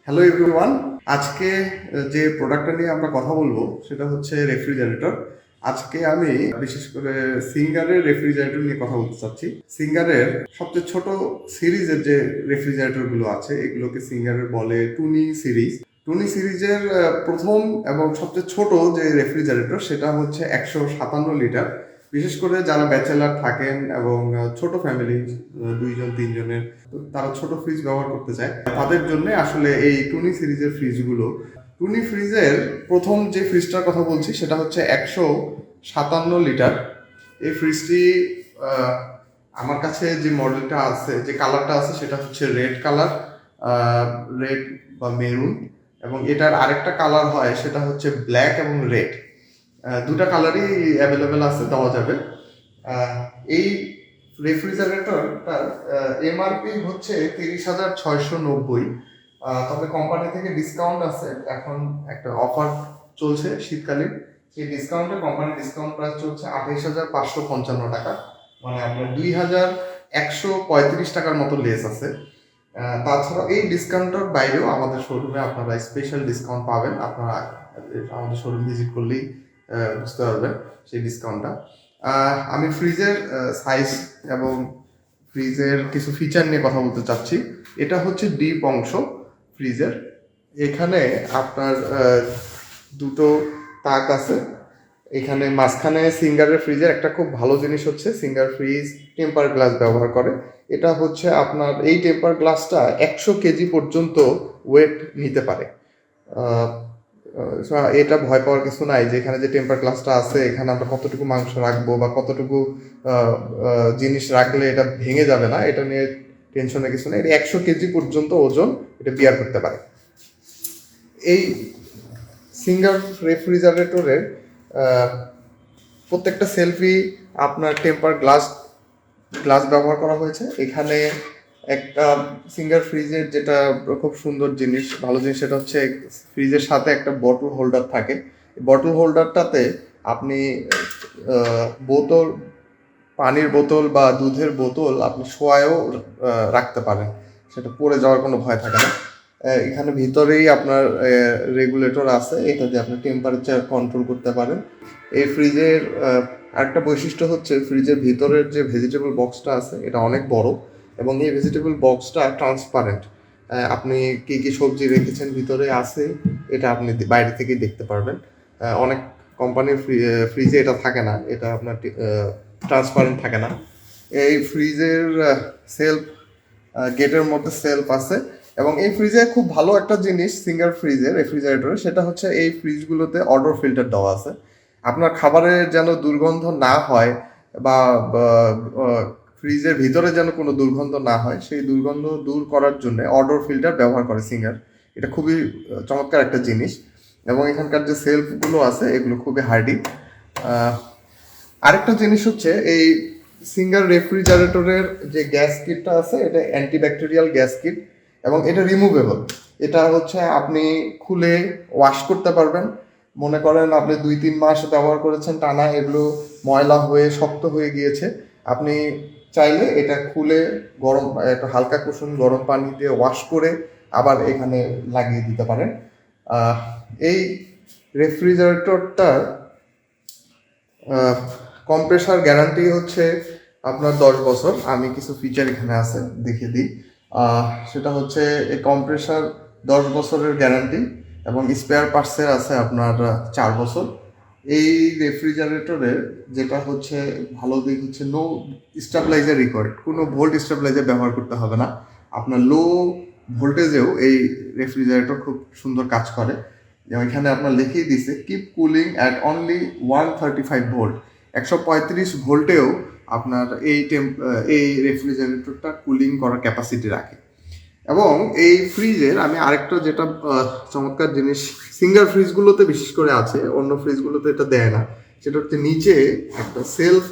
Hello everyone. আজকে যে প্রোডাক্টটা নিয়ে আমরা কথা বলবো সেটা হচ্ছে রেফ্রিজারেটর। আজকে আমি বিশেষ করে সিঙ্গারের রেফ্রিজারেটর নিয়ে কথা বলতে চাচ্ছি। সিঙ্গারের সবচেয়ে ছোট সিরিজের যে রেফ্রিজারেটরগুলো আছে এগুলোকে সিঙ্গারের বলে টুনি সিরিজ। টুনি সিরিজের প্রথম এবং সবচেয়ে ছোট যে রেফ্রিজারেটর সেটা হচ্ছে 157 লিটার। বিশেষ করে যারা ব্যাচেলার থাকেন এবং ছোট ফ্যামিলি, 2-3 জনের, তারা ছোট ফ্রিজ ব্যবহার করতে চায়, তাদের জন্য আসলে এই টুনি সিরিজের ফ্রিজগুলো। টুনি ফ্রিজের প্রথম যে ফ্রিজটার কথা বলছি সেটা হচ্ছে 157 লিটার। এই ফ্রিজটি আমার কাছে যে মডেলটা আছে, যে কালারটা আছে সেটা হচ্ছে রেড কালার, রেড বা মেরুন, এবং এটার আরেকটা কালার হয় সেটা হচ্ছে ব্ল্যাক এবং রেড। দুটা কালারই অ্যাভেলেবেল আছে, দেওয়া যাবে। এই রেফ্রিজারেটরটার এমআরপি হচ্ছে 30,690। তবে কোম্পানি থেকে ডিসকাউন্ট আছে, এখন একটা অফার চলছে শীতকালীন। সেই ডিসকাউন্টে কোম্পানির ডিসকাউন্ট প্রাইস চলছে 28,555 টাকা, মানে আপনার 2,135 টাকার মতো লেস আছে। তাছাড়া এই ডিসকাউন্টের বাইরেও আমাদের শোরুমে আপনারা স্পেশাল ডিসকাউন্ট পাবেন। আপনারা আমাদের শোরুম ভিজিট করলেই বুঝতে পারবেন সেই ডিসকাউন্টটা। আমি ফ্রিজের সাইজ এবং ফ্রিজের কিছু ফিচার নিয়ে কথা বলতে চাচ্ছি। এটা হচ্ছে ডিপ অংশ ফ্রিজের। এখানে আপনার দুটো তাক আছে। এখানে মাঝখানে সিঙ্গারের ফ্রিজের একটা খুব ভালো জিনিস হচ্ছে সিঙ্গার ফ্রিজ টেম্পার গ্লাস ব্যবহার করে। এটা হচ্ছে আপনার এই টেম্পার গ্লাসটা 100 কেজি পর্যন্ত ওয়েট নিতে পারে। এটা ভয় পাওয়ার কিছু নাই যে এখানে যে টেম্পার গ্লাসটা আছে এখানে আমরা কতটুকু মাংস রাখবো বা কতটুকু জিনিস রাখলে এটা ভেঙে যাবে না, এটা নিয়ে টেনশনের কিছু নেই। এটা 100 কেজি পর্যন্ত ওজন এটা বিয়ার করতে পারে। এই সিঙ্গার রেফ্রিজারেটরের প্রত্যেকটা সেলফি আপনার টেম্পার গ্লাস ব্যবহার করা হয়েছে। এখানে একটা সিঙ্গার ফ্রিজের যেটা খুব সুন্দর জিনিস, ভালো জিনিস, সেটা হচ্ছে ফ্রিজের সাথে একটা বটল হোল্ডার থাকে। বটল হোল্ডারটাতে আপনি বোতল, পানির বোতল বা দুধের বোতল আপনি শোয়ায়ও রাখতে পারেন, সেটা পড়ে যাওয়ার কোনো ভয় থাকে না। এখানে ভিতরেই আপনার রেগুলেটর আছে, এটা দিয়ে আপনি টেম্পারেচার কন্ট্রোল করতে পারেন। এই ফ্রিজের আরেকটা বৈশিষ্ট্য হচ্ছে ফ্রিজের ভিতরের যে ভেজিটেবল বক্সটা আছে এটা অনেক বড়, এবং এই ভেজিটেবল বক্সটা ট্রান্সপারেন্ট। আপনি কি কি সবজি রেখেছেন ভিতরে আছে এটা আপনি বাইরে থেকেই দেখতে পারবেন। অনেক কোম্পানির ফ্রিজে এটা থাকে না, এটা আপনার ট্রান্সপারেন্ট থাকে না। এই ফ্রিজের সেলফ, গেটের মধ্যে সেলফ আছে। এবং এই ফ্রিজে খুব ভালো একটা জিনিস সিঙ্গার ফ্রিজের রেফ্রিজারেটরে, সেটা হচ্ছে এই ফ্রিজগুলোতে অডর ফিল্টার দেওয়া আছে। আপনার খাবারের যেন দুর্গন্ধ না হয় বা ফ্রিজের ভিতরে যেন কোনো দুর্গন্ধ না হয়, সেই দুর্গন্ধ দূর করার জন্য অডর ফিল্টার ব্যবহার করে সিঙ্গার। এটা খুবই চমৎকার একটা জিনিস। এবং এখানকার যে সেলফগুলো আছে এগুলো খুবই হার্ডি। আরেকটা জিনিস হচ্ছে এই সিঙ্গার রেফ্রিজারেটরের যে গ্যাস কিটটা আছে এটা অ্যান্টিব্যাকটেরিয়াল গ্যাস কিট, এবং এটা রিমুভেবল। এটা হচ্ছে আপনি খুলে ওয়াশ করতে পারবেন। মনে করেন আপনি 2-3 মাস ব্যবহার করেছেন টানা, এগুলো ময়লা হয়ে শক্ত হয়ে গিয়েছে, আপনি চাইলে এটা খুলে গরম, একটা হালকা কুসুম গরম পানি দিয়ে ওয়াশ করে আবার এখানে লাগিয়ে দিতে পারেন। এই রেফ্রিজারেটরটার কম্প্রেসার গ্যারান্টি হচ্ছে আপনার 10 বছর। আমি কিছু ফিচার এখানে আছে দেখিয়ে দিই। সেটা হচ্ছে এই কম্প্রেসার 10 বছরের গ্যারান্টি, এবং স্পেয়ার পার্টসের আছে আপনার 4 বছর। এই রেফ্রিজারেটরের যেটা হচ্ছে ভালো দিক হচ্ছে নো স্টেবিলাইজার রিকোয়ার্ড, কোনো ভোল্ট স্টেবিলাইজার ব্যবহার করতে হবে না। আপনার লো ভোল্টেজেও এই রেফ্রিজারেটর খুব সুন্দর কাজ করে। যেমন এখানে আপনার লিখেই দিছে keep cooling at only 135 volt. 135 ভোল্টেও আপনার এই রেফ্রিজারেটরটা কুলিং করার ক্যাপাসিটি রাখে। এবং এই ফ্রিজের আমি আরেকটা যেটা চমৎকার জিনিস সিঙ্গার ফ্রিজগুলোতে বিশেষ করে আছে, অন্য ফ্রিজগুলোতে এটা দেয় না, সেটা হচ্ছে নিচে একটা সেলফ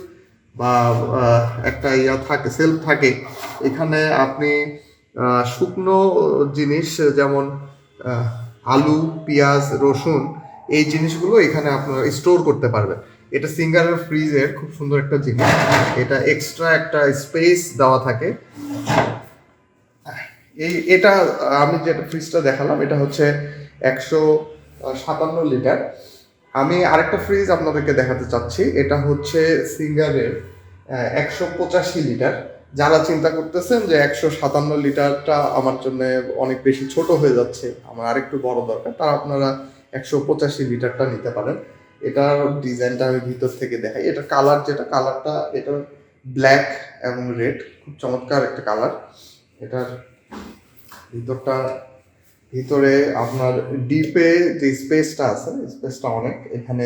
বা একটা থাকে, সেলফ থাকে। এখানে আপনি শুকনো জিনিস যেমন আলু, পেঁয়াজ, রসুন, এই জিনিসগুলো এখানে আপনারা স্টোর করতে পারবেন। এটা সিঙ্গারের ফ্রিজের খুব সুন্দর একটা জিনিস। এটা এক্সট্রা একটা স্পেস দেওয়া থাকে। এটা আমি যেটা ফ্রিজটা দেখালাম এটা হচ্ছে 157 লিটার। আমি আরেকটা ফ্রিজ আপনাদেরকে দেখাতে চাচ্ছি, এটা হচ্ছে সিঙ্গারের 185 লিটার। যারা চিন্তা করতেছেন যে 157 লিটারটা আমার জন্য অনেক বেশি ছোট হয়ে যাচ্ছে, আমার আরেকটু বড় দরকার, তারা আপনারা 185 লিটারটা নিতে পারেন। এটার ডিজাইনটা আমি ভিতর থেকে দেখাই। এটার কালার কালারটা এটার ব্ল্যাক এবং রেড, খুব চমৎকার একটা কালার। এটার ভিতরে আপনার ডিপে যে স্পেসটা আছে, স্পেসটা অনেক। এখানে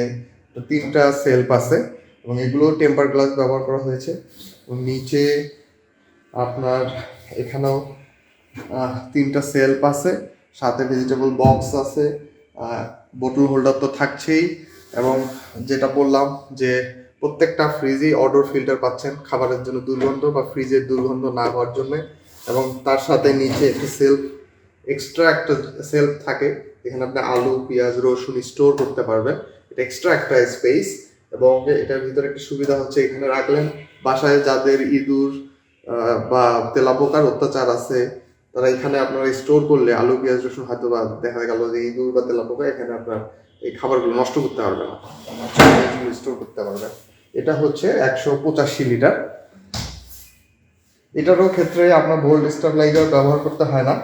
3টা সেলফ আছে এবং এগুলো টেম্পার গ্লাস ব্যবহার করা হয়েছে। নিচে আপনার এখানেও 3টা সেলফ আছে, সাথে ভেজিটেবল বক্স আছে, বোতল হোল্ডার তো থাকছেই। এবং যেটা বললাম যে প্রত্যেকটা ফ্রিজেই অডোর ফিল্টার পাচ্ছেন, খাবারের জন্য দুর্গন্ধ বা ফ্রিজের দুর্গন্ধ না হওয়ার জন্য। এবং তার সাথে নিচে একটা এক্সট্রা একটা সেলফ থাকে, এখানে আপনি আলু, পেঁয়াজ, রসুন স্টোর করতে পারবেন। এটা এক্সট্রা একটা স্পেস। এবং এটার ভিতরে একটা সুবিধা হচ্ছে, এখানে রাখলেন বাসায় যাদের ইঁদুর বা তেলাপোকার অত্যাচার আছে, তারা এখানে আপনারা স্টোর করলে আলু, পেঁয়াজ, রসুন হয়তো বা দেখা গেল যে ইঁদুর বা তেলাপোকা এখানে আপনার এই খাবারগুলো নষ্ট করতে পারবে না, স্টোর করতে পারবেন। এটা হচ্ছে 185 লিটার। এটারও ক্ষেত্রে আপনার ভোল্ট স্টেবিলাইজার ব্যবহার করতে হয় না,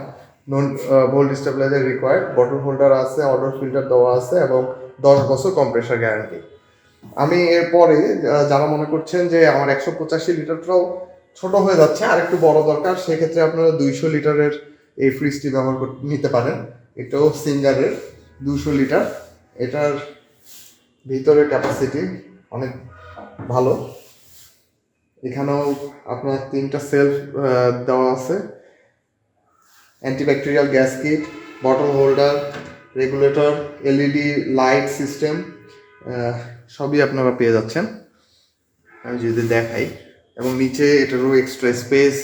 non volt stabiliser required. Bottle holder আছে, অডোর ফিল্টার দেওয়া আছে এবং 10 বছর কম্প্রেসার গ্যারান্টি। আমি এরপরে যারা মনে করছেন যে আমার 185 লিটারটাও ছোট হয়ে যাচ্ছে, আর একটু বড় দরকার, সেক্ষেত্রে আপনারা 200 লিটারের এই ফ্রিজটি ব্যবহার নিতে পারেন। এটাও সিঙ্গারের 200 লিটার। এটার ভিতরের ক্যাপাসিটি অনেক ভালো। এখানেও আপনার 3টা সেলফ দেওয়া আছে, antibacterial gas kit, bottle holder, regulator, LED light system সবই আপনারা পেয়ে যাচ্ছেন। আমি যদি দেখাই, এবং নিচে এটারও এক্সট্রা স্পেস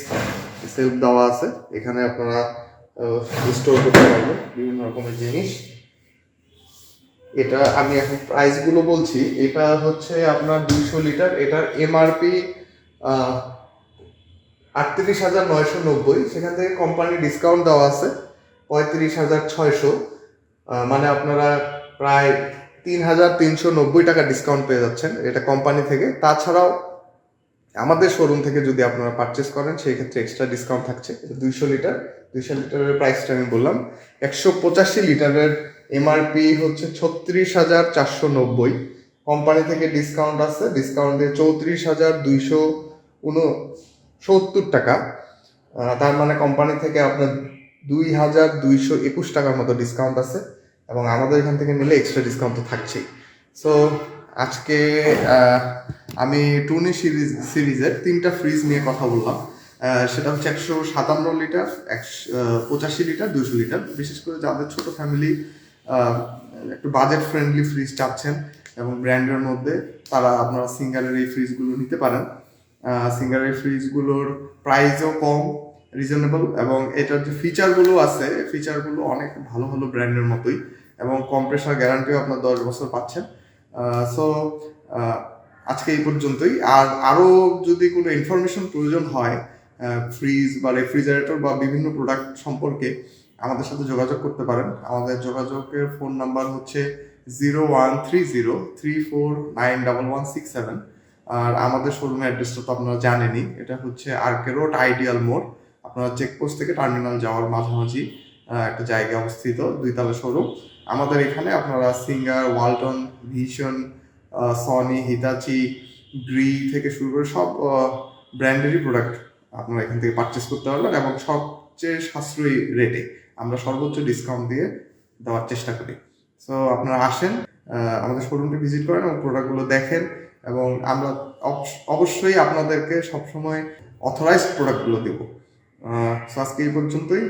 সেলফ দেওয়া আছে, এখানে আপনারা স্টোর করতে পারবেন বিভিন্ন রকমের জিনিস। এটা আমি এখন প্রাইসগুলো বলছি। এটা হচ্ছে আপনার 200 লিটার, এটার এমআরপি 38,990, সেখান থেকে কোম্পানি ডিসকাউন্ট দেওয়া আছে 35,600, মানে আপনারা প্রায় 3,390 টাকা ডিসকাউন্ট পেয়ে যাচ্ছেন এটা কোম্পানি থেকে। তাছাড়াও আমাদের শোরুম থেকে যদি আপনারা পারচেস করেন সেই ক্ষেত্রে এক্সট্রা ডিসকাউন্ট থাকছে। 200 লিটারের প্রাইসটা আমি বললাম। 185 লিটারের এমআরপি হচ্ছে 36,490, কোম্পানি থেকে ডিসকাউন্ট আছে, ডিসকাউন্ট দিয়ে 34,269 টাকা। তার মানে কোম্পানি থেকে আপনার 2,221 টাকার মতো ডিসকাউন্ট আছে, এবং আমাদের এখান থেকে নিলে এক্সট্রা ডিসকাউন্ট তো থাকছেই। সো আজকে আমি টুনি সিরিজের 3টা ফ্রিজ নিয়ে কথা বললাম। সেটা হচ্ছে 157 লিটার, 185 লিটার, 200 লিটার। বিশেষ করে যাদের ছোট ফ্যামিলি একটু বাজেট ফ্রেন্ডলি ফ্রিজ চাচ্ছেন এবং ব্র্যান্ডের মধ্যে, তারা আপনারা সিঙ্গারের এই ফ্রিজগুলো নিতে পারেন। সিঙ্গারের ফ্রিজগুলোর প্রাইসও কম, রিজনেবল, এবং এটার যে ফিচারগুলো আছে, ফিচারগুলো অনেক ভালো ভালো ব্র্যান্ডের মতোই, এবং কম্প্রেসার গ্যারান্টিও আপনার 10 বছর পাচ্ছেন। সো আজকে এই পর্যন্তই। আর আরও যদি কোনো ইনফরমেশন প্রয়োজন হয় ফ্রিজ বা রেফ্রিজারেটর বা বিভিন্ন প্রোডাক্ট সম্পর্কে, আমাদের সাথে যোগাযোগ করতে পারেন। আমাদের যোগাযোগের ফোন নাম্বার হচ্ছে 013034911167। আর আমাদের শোরুমের অ্যাড্রেসটা তো আপনারা জানেনই, এটা হচ্ছে আরকে রোড, আইডিয়াল মোড়। আপনারা চেকপোস্ট থেকে টার্মিনাল যাওয়ার মাঝামাঝি একটা জায়গায় অবস্থিত, 2তলা শোরুম। আমাদের এখানে আপনারা singer, Walton, vision, Sony, হিতাচি, Gree থেকে শুরু করে সব ব্র্যান্ডেরই প্রোডাক্ট আপনারা এখান থেকে পারচেস করতে পারবেন, এবং সবচেয়ে সাশ্রয়ী রেটে আমরা সর্বোচ্চ ডিসকাউন্ট দিয়ে দেওয়ার চেষ্টা করি। সো আপনারা আসেন, আমাদের শোরুমটি ভিজিট করেন এবং প্রোডাক্টগুলো দেখেন, এবং আমরা অবশ্যই আপনাদেরকে সবসময় অথরাইজড প্রোডাক্টগুলো দেবো। সো আজকে এই পর্যন্তই।